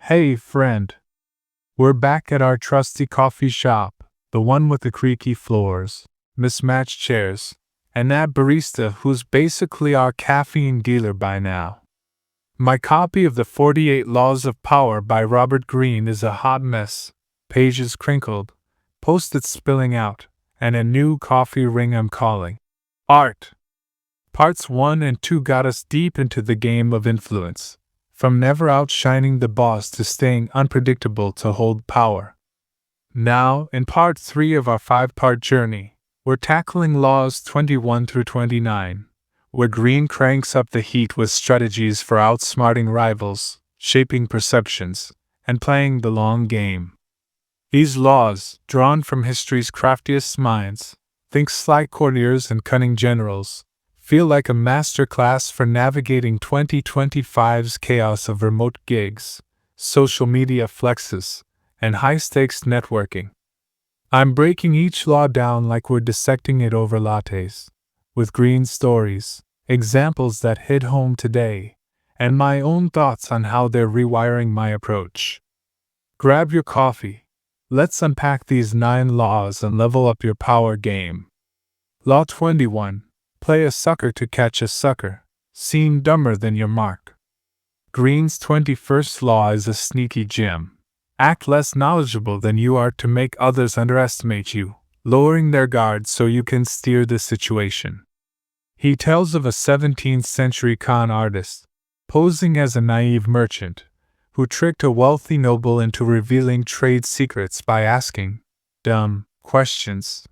Hey, friend. We're back at our trusty coffee shop, the one with the creaky floors, mismatched chairs, and that barista who's basically our caffeine dealer by now. My copy of the 48 Laws of Power by Robert Greene is a hot mess, pages crinkled, post-its spilling out, and a new coffee ring I'm calling art. Parts 1 and 2 got us deep into the game of influence, from never outshining the boss to staying unpredictable to hold power. Now, in part 3 of our 5-part journey, we're tackling laws 21 through 29, where Greene cranks up the heat with strategies for outsmarting rivals, shaping perceptions, and playing the long game. These laws, drawn from history's craftiest minds, think sly courtiers and cunning generals, feel like a masterclass for navigating 2025's chaos of remote gigs, social media flexes, and high-stakes networking. I'm breaking each law down like we're dissecting it over lattes, with Green stories, examples that hit home today, and my own thoughts on how they're rewiring my approach. Grab your coffee. Let's unpack these 9 laws and level up your power game. Law 21. Play a sucker to catch a sucker. Seem dumber than your mark. Green's 21st law is a sneaky gem. Act less knowledgeable than you are to make others underestimate you, lowering their guard so you can steer the situation. He tells of a 17th century con artist, posing as a naive merchant, who tricked a wealthy noble into revealing trade secrets by asking dumb questions.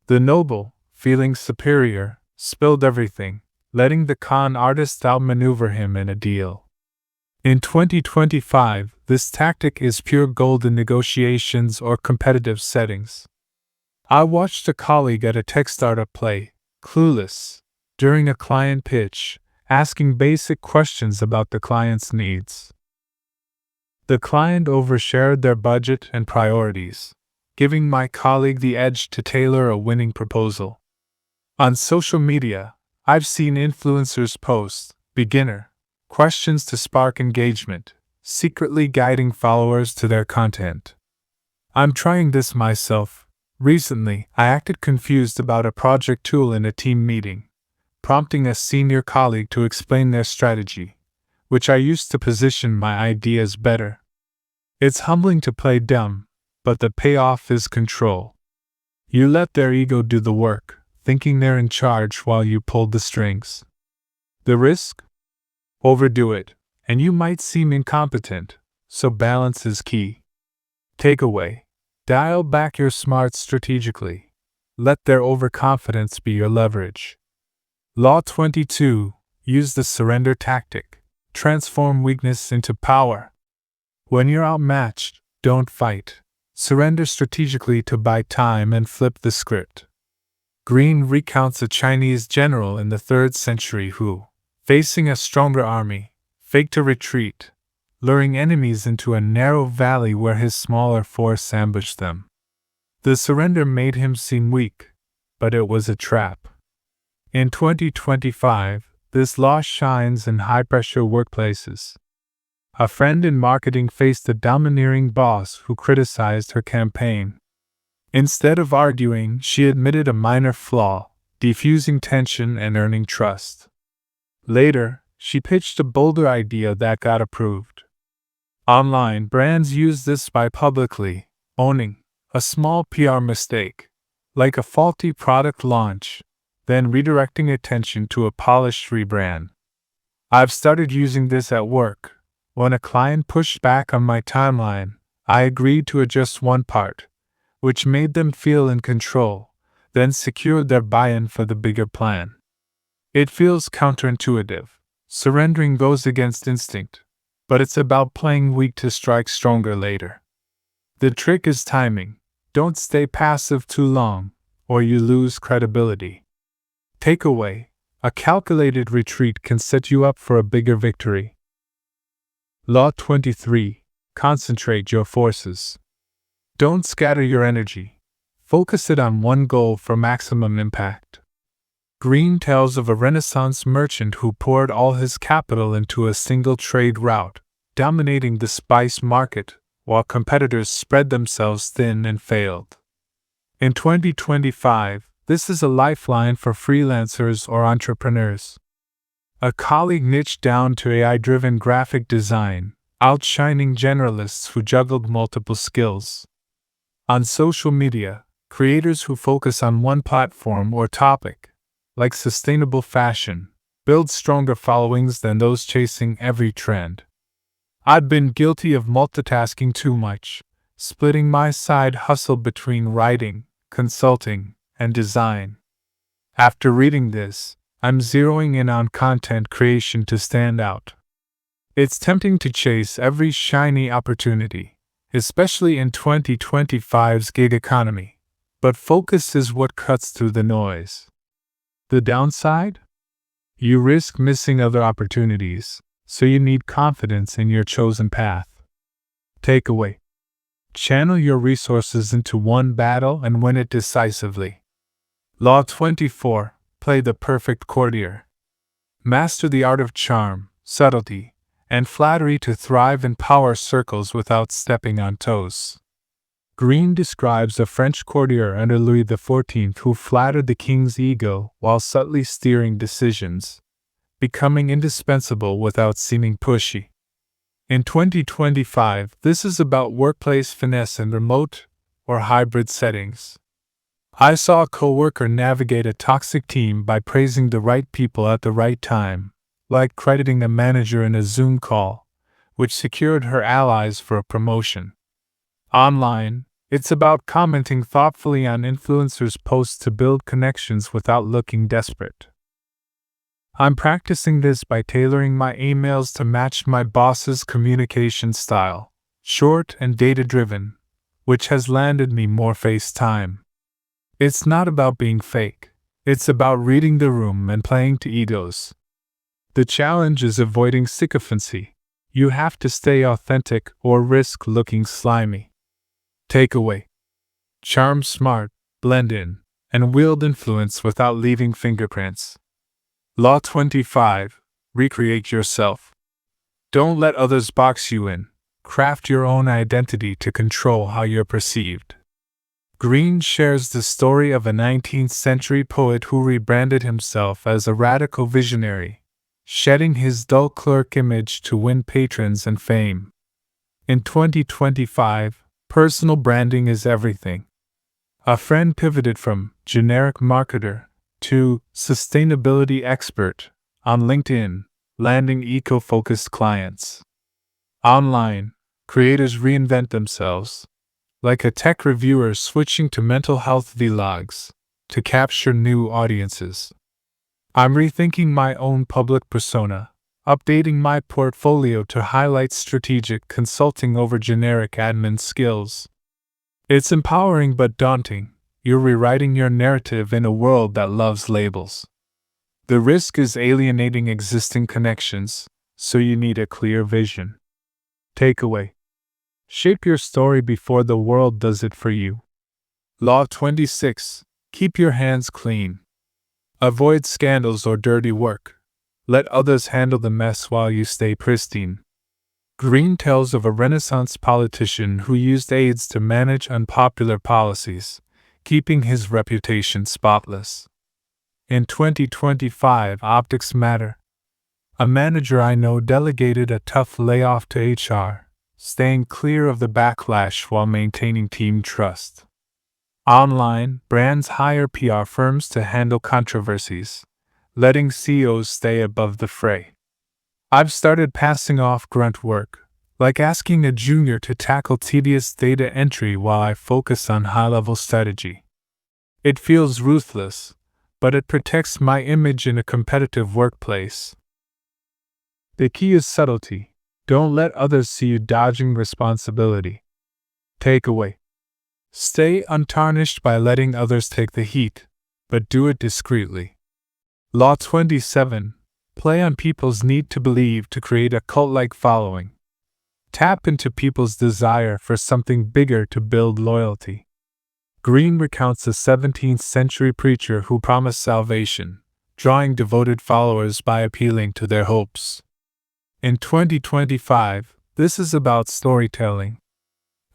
The noble, feeling superior, spilled everything, letting the con artist outmaneuver him in a deal. In 2025, this tactic is pure gold in negotiations or competitive settings. I watched a colleague at a tech startup play, clueless, during a client pitch, asking basic questions about the client's needs. The client overshared their budget and priorities, giving my colleague the edge to tailor a winning proposal. On social media, I've seen influencers post beginner questions to spark engagement, secretly guiding followers to their content. I'm trying this myself. Recently, I acted confused about a project tool in a team meeting, prompting a senior colleague to explain their strategy, which I used to position my ideas better. It's humbling to play dumb, but the payoff is control. You let their ego do the work, thinking they're in charge while you pull the strings. The risk? Overdo it, and you might seem incompetent, so balance is key. Takeaway: dial back your smarts strategically. Let their overconfidence be your leverage. Law 22. Use the surrender tactic. Transform weakness into power. When you're outmatched, don't fight. Surrender strategically to buy time and flip the script. Greene recounts a Chinese general in the 3rd century who, facing a stronger army, faked a retreat, luring enemies into a narrow valley where his smaller force ambushed them. The surrender made him seem weak, but it was a trap. In 2025, this law shines in high-pressure workplaces. A friend in marketing faced a domineering boss who criticized her campaign. Instead of arguing, she admitted a minor flaw, diffusing tension and earning trust. Later, she pitched a bolder idea that got approved. Online brands use this by publicly owning a small PR mistake, like a faulty product launch, then redirecting attention to a polished rebrand. I've started using this at work. When a client pushed back on my timeline, I agreed to adjust one part, which made them feel in control, then secured their buy-in for the bigger plan. It feels counterintuitive. Surrendering goes against instinct, but it's about playing weak to strike stronger later. The trick is timing. Don't stay passive too long, or you lose credibility. Takeaway: a calculated retreat can set you up for a bigger victory. Law 23. Concentrate your forces. Don't scatter your energy. Focus it on one goal for maximum impact. Greene tells of a Renaissance merchant who poured all his capital into a single trade route, dominating the spice market, while competitors spread themselves thin and failed. In 2025, this is a lifeline for freelancers or entrepreneurs. A colleague niched down to AI-driven graphic design, outshining generalists who juggled multiple skills. On social media, creators who focus on one platform or topic, like sustainable fashion, build stronger followings than those chasing every trend. I've been guilty of multitasking too much, splitting my side hustle between writing, consulting, and design. After reading this, I'm zeroing in on content creation to stand out. It's tempting to chase every shiny opportunity, especially in 2025's gig economy, but focus is what cuts through the noise. The downside? You risk missing other opportunities, so you need confidence in your chosen path. Takeaway: channel your resources into one battle and win it decisively. Law 24. Play the perfect courtier. Master the art of charm, subtlety, and flattery to thrive in power circles without stepping on toes. Green describes a French courtier under Louis XIV who flattered the king's ego while subtly steering decisions, becoming indispensable without seeming pushy. In 2025, this is about workplace finesse in remote or hybrid settings. I saw a coworker navigate a toxic team by praising the right people at the right time, like crediting a manager in a Zoom call, which secured her allies for a promotion. Online, it's about commenting thoughtfully on influencers' posts to build connections without looking desperate. I'm practicing this by tailoring my emails to match my boss's communication style, short and data-driven, which has landed me more face time. It's not about being fake, it's about reading the room and playing to egos. The challenge is avoiding sycophancy. You have to stay authentic or risk looking slimy. Takeaway: charm smart, blend in, and wield influence without leaving fingerprints. Law 25. Recreate yourself. Don't let others box you in. Craft your own identity to control how you're perceived. Green shares the story of a 19th century poet who rebranded himself as a radical visionary, shedding his dull clerk image to win patrons and fame. In 2025, personal branding is everything. A friend pivoted from generic marketer to sustainability expert on LinkedIn, landing eco-focused clients. Online, creators reinvent themselves, like a tech reviewer switching to mental health vlogs to capture new audiences. I'm rethinking my own public persona, updating my portfolio to highlight strategic consulting over generic admin skills. It's empowering but daunting. You're rewriting your narrative in a world that loves labels. The risk is alienating existing connections, so you need a clear vision. Takeaway: shape your story before the world does it for you. Law 26. Keep your hands clean. Avoid scandals or dirty work. Let others handle the mess while you stay pristine. Green tells of a Renaissance politician who used aides to manage unpopular policies, keeping his reputation spotless. In 2025, optics matter. A manager I know delegated a tough layoff to HR, staying clear of the backlash while maintaining team trust. Online, brands hire PR firms to handle controversies, letting CEOs stay above the fray. I've started passing off grunt work, like asking a junior to tackle tedious data entry while I focus on high-level strategy. It feels ruthless, but it protects my image in a competitive workplace. The key is subtlety. Don't let others see you dodging responsibility. Takeaway: stay untarnished by letting others take the heat, but do it discreetly. Law 27. Play on people's need to believe to create a cult-like following. Tap into people's desire for something bigger to build loyalty. Green recounts a 17th century preacher who promised salvation, drawing devoted followers by appealing to their hopes. In 2025, This is about storytelling.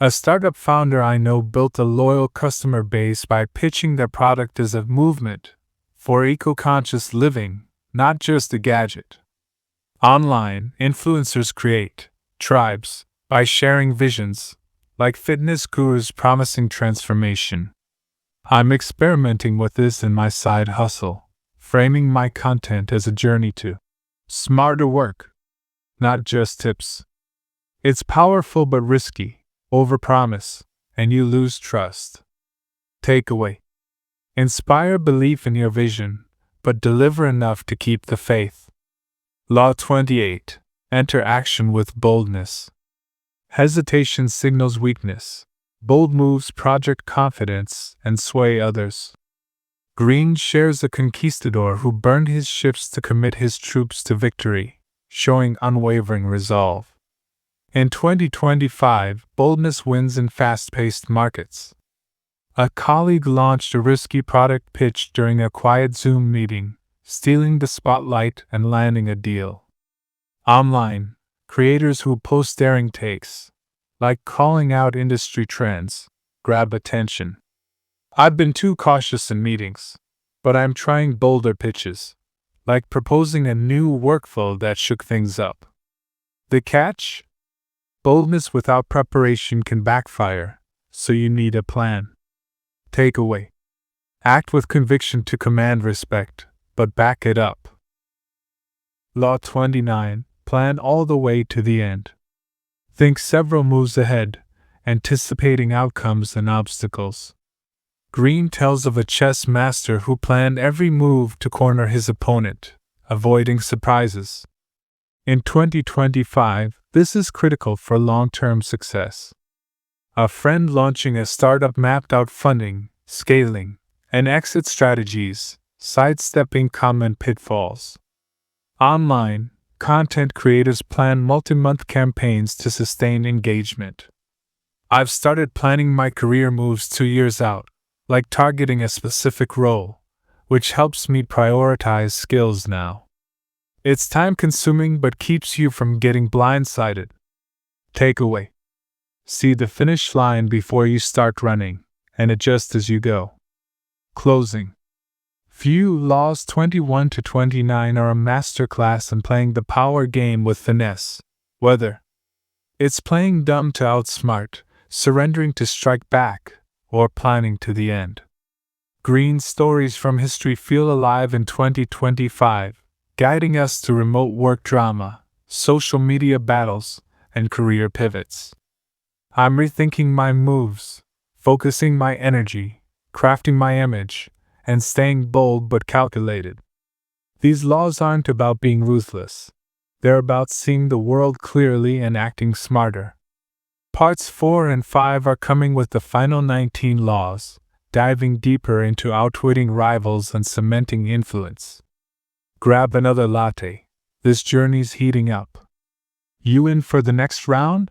A startup founder I know built a loyal customer base by pitching their product as a movement for eco-conscious living, not just a gadget. Online, influencers create tribes by sharing visions, like fitness gurus promising transformation. I'm experimenting with this in my side hustle, framing my content as a journey to smarter work, not just tips. It's powerful but risky. Overpromise, and you lose trust. Takeaway: inspire belief in your vision, but deliver enough to keep the faith. Law 28. Enter action with boldness. Hesitation signals weakness. Bold moves project confidence and sway others. Green shares a conquistador who burned his ships to commit his troops to victory, showing unwavering resolve. In 2025, boldness wins in fast-paced markets. A colleague launched a risky product pitch during a quiet Zoom meeting, stealing the spotlight and landing a deal. Online, creators who post daring takes, like calling out industry trends, grab attention. I've been too cautious in meetings, but I'm trying bolder pitches, like proposing a new workflow that shook things up. The catch? Boldness without preparation can backfire, so you need a plan. Takeaway: act with conviction to command respect, but back it up. Law 29. Plan all the way to the end. Think several moves ahead, anticipating outcomes and obstacles. Green tells of a chess master who planned every move to corner his opponent, avoiding surprises. In 2025, this is critical for long-term success. A friend launching a startup mapped out funding, scaling, and exit strategies, sidestepping common pitfalls. Online, content creators plan multi-month campaigns to sustain engagement. I've started planning my career moves 2 years out, like targeting a specific role, which helps me prioritize skills now. It's time-consuming but keeps you from getting blindsided. Takeaway: see the finish line before you start running, and adjust as you go. Closing: Few Laws 21 to 29 are a masterclass in playing the power game with finesse. Whether it's playing dumb to outsmart, surrendering to strike back, or planning to the end. Green's stories from history feel alive in 2025. Guiding us to remote work drama, social media battles, and career pivots. I'm rethinking my moves, focusing my energy, crafting my image, and staying bold but calculated. These laws aren't about being ruthless. They're about seeing the world clearly and acting smarter. Parts 4 and 5 are coming with the final 19 laws, diving deeper into outwitting rivals and cementing influence. Grab another latte. This journey's heating up. You in for the next round?